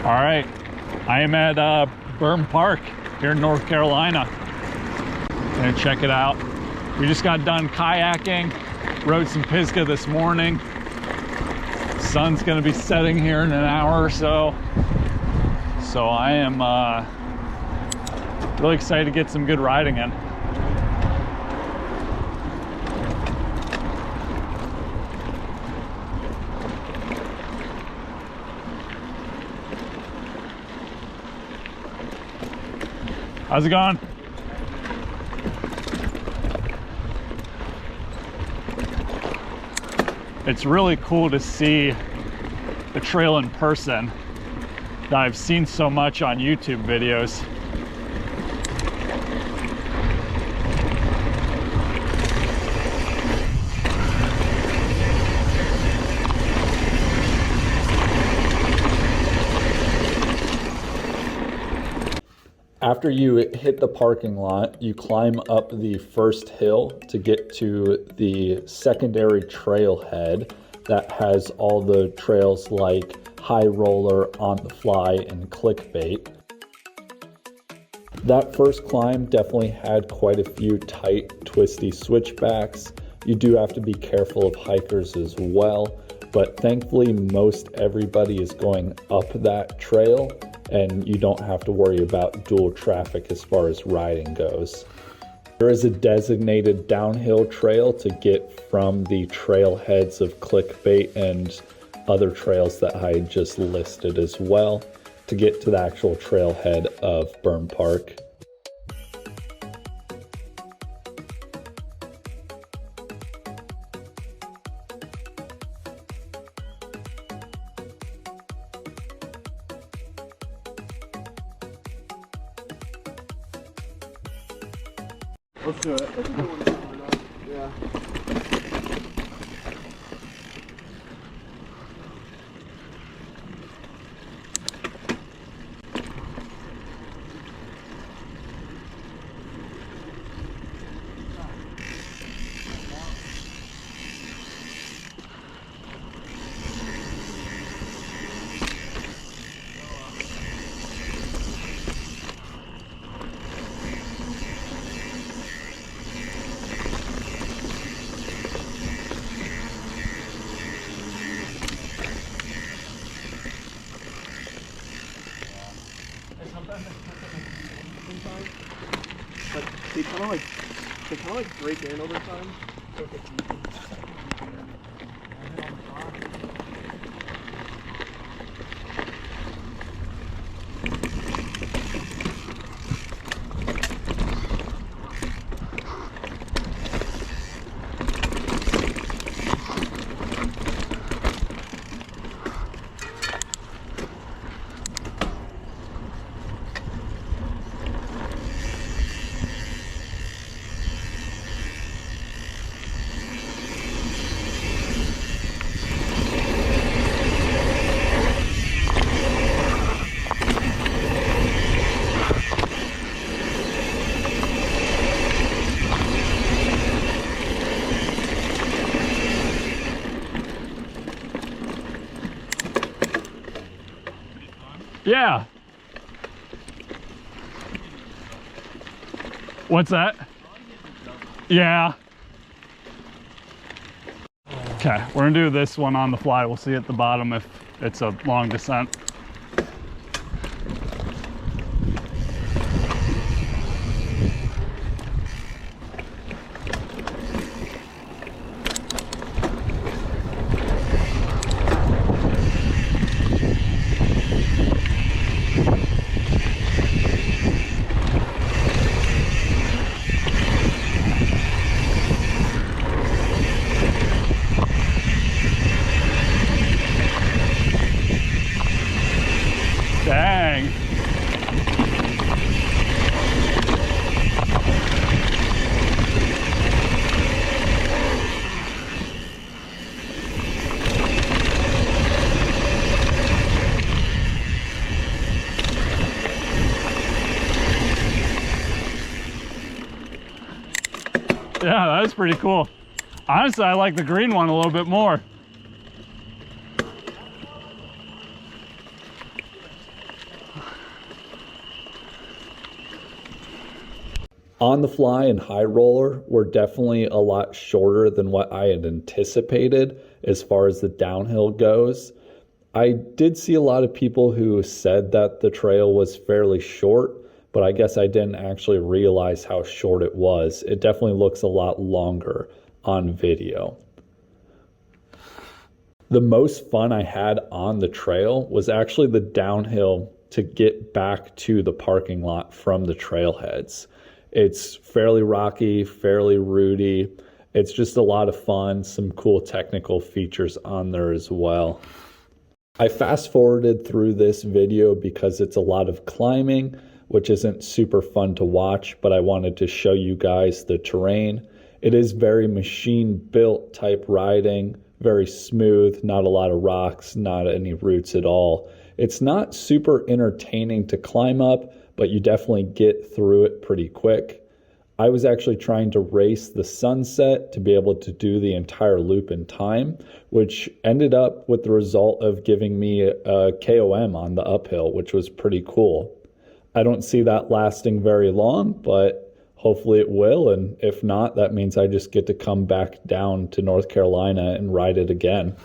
All right, I am at Berm Park here in North Carolina. Gonna check it out. We just got done kayaking, rode some Pisgah this morning. Sun's gonna be setting here in an hour or so. So I am really excited to get some good riding in. How's it going? It's really cool to see the trail in person that I've seen so much on YouTube videos. After you hit the parking lot, you climb up the first hill to get to the secondary trailhead that has all the trails like High Roller, On the Fly, and Clickbait. That first climb definitely had quite a few tight, twisty switchbacks. You do have to be careful of hikers as well, but thankfully most everybody is going up that trail, and you don't have to worry about dual traffic as far as riding goes. There is a designated downhill trail to get from the trailheads of Clickbait and other trails that I just listed as well to get to the actual trailhead of Berm Park. Let's do it. That's a good one. Yeah. But they kind of like break in over time. So it gets easy. Yeah. What's that? Yeah. Okay, we're gonna do this one on the fly. We'll see at the bottom if it's a long descent. Dang. Yeah, that was pretty cool. Honestly, I like the green one a little bit more. On the Fly and High Roller were definitely a lot shorter than what I had anticipated as far as the downhill goes. I did see a lot of people who said that the trail was fairly short, but I guess I didn't actually realize how short it was. It definitely looks a lot longer on video. The most fun I had on the trail was actually the downhill to get back to the parking lot from the trailheads. It's fairly rocky, fairly rooty. It's just a lot of fun, some cool technical features on there as well. I fast forwarded through this video because it's a lot of climbing, which isn't super fun to watch, but I wanted to show you guys the terrain. It is very machine built type riding, very smooth, not a lot of rocks, not any roots at all. It's not super entertaining to climb up, but you definitely get through it pretty quick. I was actually trying to race the sunset to be able to do the entire loop in time, which ended up with the result of giving me a KOM on the uphill, which was pretty cool. I don't see that lasting very long, but hopefully it will. And if not, that means I just get to come back down to North Carolina and ride it again.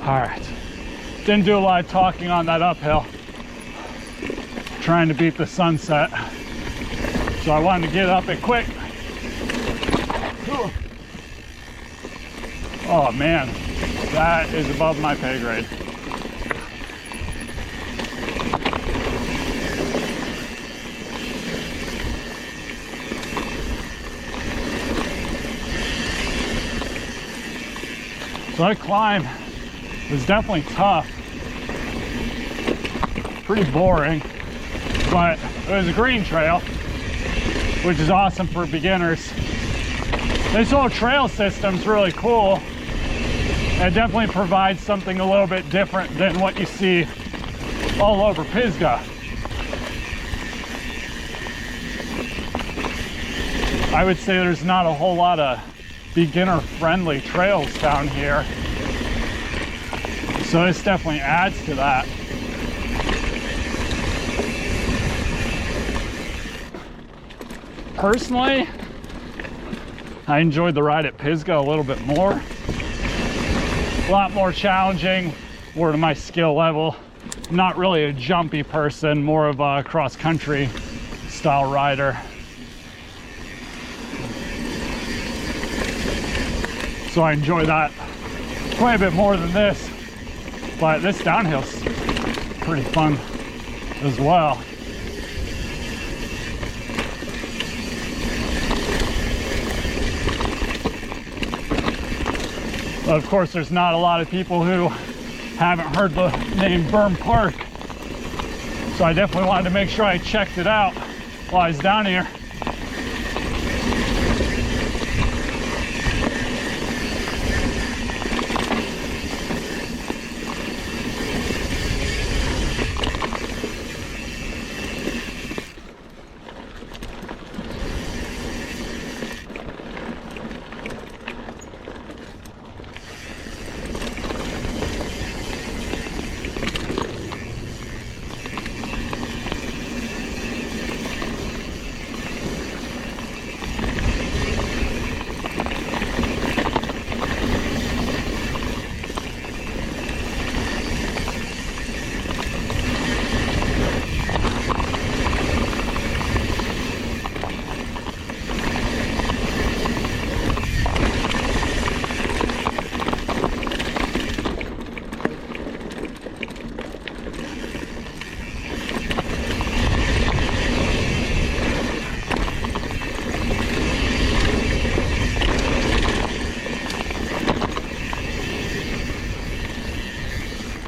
All right, didn't do a lot of talking on that uphill, trying to beat the sunset, so I wanted to get up it quick. Oh man, that is above my pay grade. So that climb was definitely tough, pretty boring, but it was a green trail, which is awesome for beginners. This whole trail system's really cool. It definitely provides something a little bit different than what you see all over Pisgah. I would say there's not a whole lot of beginner-friendly trails down here, so this definitely adds to that. Personally, I enjoyed the ride at Pisgah a little bit more. A lot more challenging, more to my skill level. I'm not really a jumpy person, more of a cross-country style rider. So I enjoy that quite a bit more than this. But this downhill's pretty fun as well. But of course, there's not a lot of people who haven't heard the name Berm Park. So I definitely wanted to make sure I checked it out while I was down here.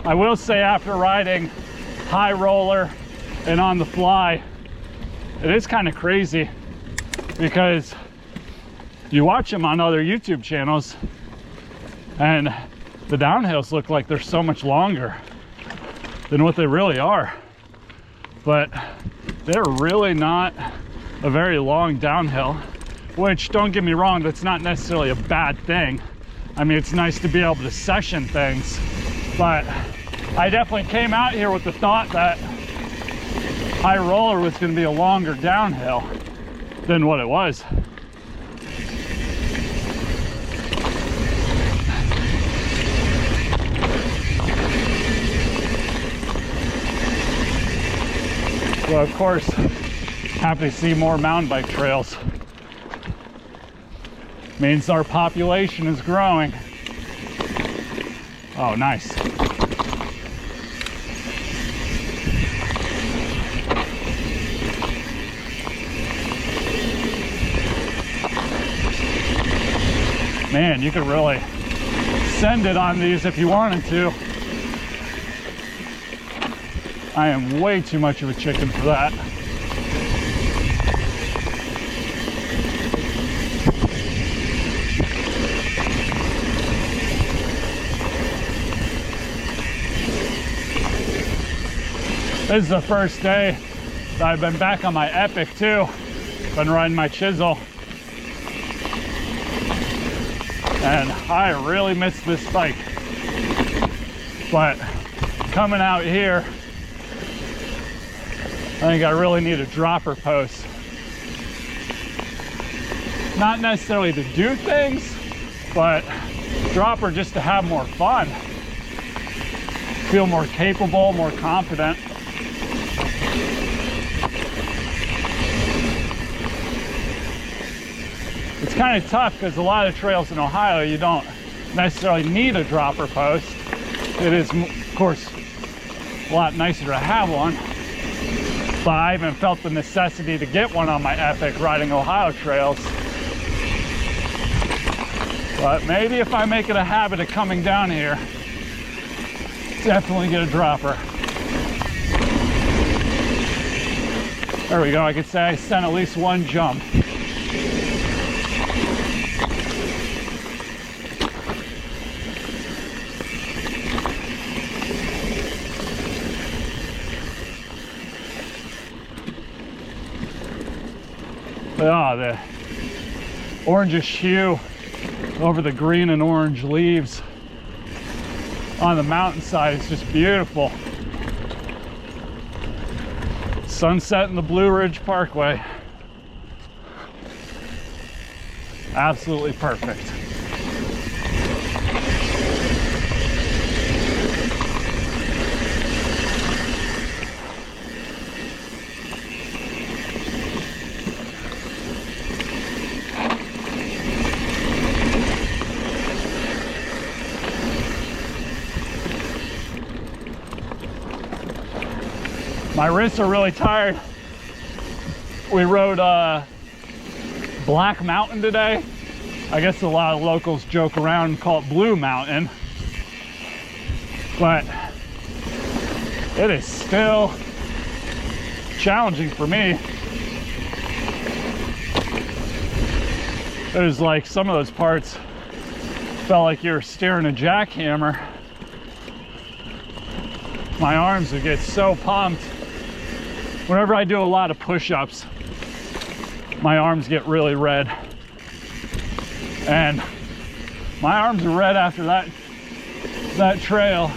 I will say, after riding high roller and on the fly, it is kind of crazy because you watch them on other YouTube channels and the downhills look like they're so much longer than what they really are, but they're really not a very long downhill, which, don't get me wrong, that's not necessarily a bad thing. I mean, it's nice to be able to session things, but I definitely came out here with the thought that high roller was going to be a longer downhill than what it was. Well, of course, happy to see more mountain bike trails. Means our population is growing. Oh, nice. Man, you could really send it on these if you wanted to. I am way too much of a chicken for that. This is the first day that I've been back on my Epic too. Been riding my Chisel. And I really miss this bike. But coming out here, I think I really need a dropper post. Not necessarily to do things, but dropper just to have more fun. Feel more capable, more confident. It's kind of tough because a lot of trails in Ohio, you don't necessarily need a dropper post. It is, of course, a lot nicer to have one. But I haven't felt the necessity to get one on my Epic riding Ohio trails. But maybe if I make it a habit of coming down here, definitely get a dropper. There we go. I could say I sent at least one jump. Oh, the orangish hue over the green and orange leaves on the mountainside is just beautiful. Sunset in the Blue Ridge Parkway. Absolutely perfect. My wrists are really tired. We rode Black Mountain today, I guess a lot of locals joke around and call it Blue Mountain, but it is still challenging for me. It was like some of those parts felt like you were steering a jackhammer. My arms would get so pumped. Whenever I do a lot of push-ups, my arms get really red. And my arms are red after that trail.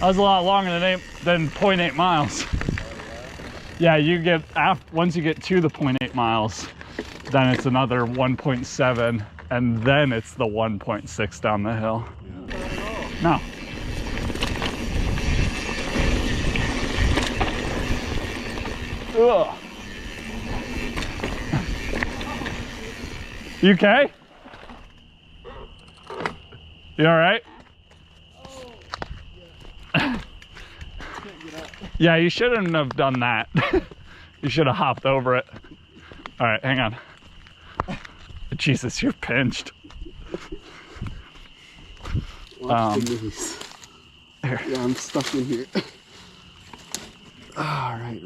That was a lot longer than 0.8 miles. Yeah, you get once you get to the 0.8 miles, then it's another 1.7, and then it's the 1.6 down the hill. No. Ugh. You okay? You all right? Yeah, you shouldn't have done that. You should have hopped over it. All right, hang on. Jesus, you're pinched. Watch the knees. Yeah, I'm stuck in here. All right.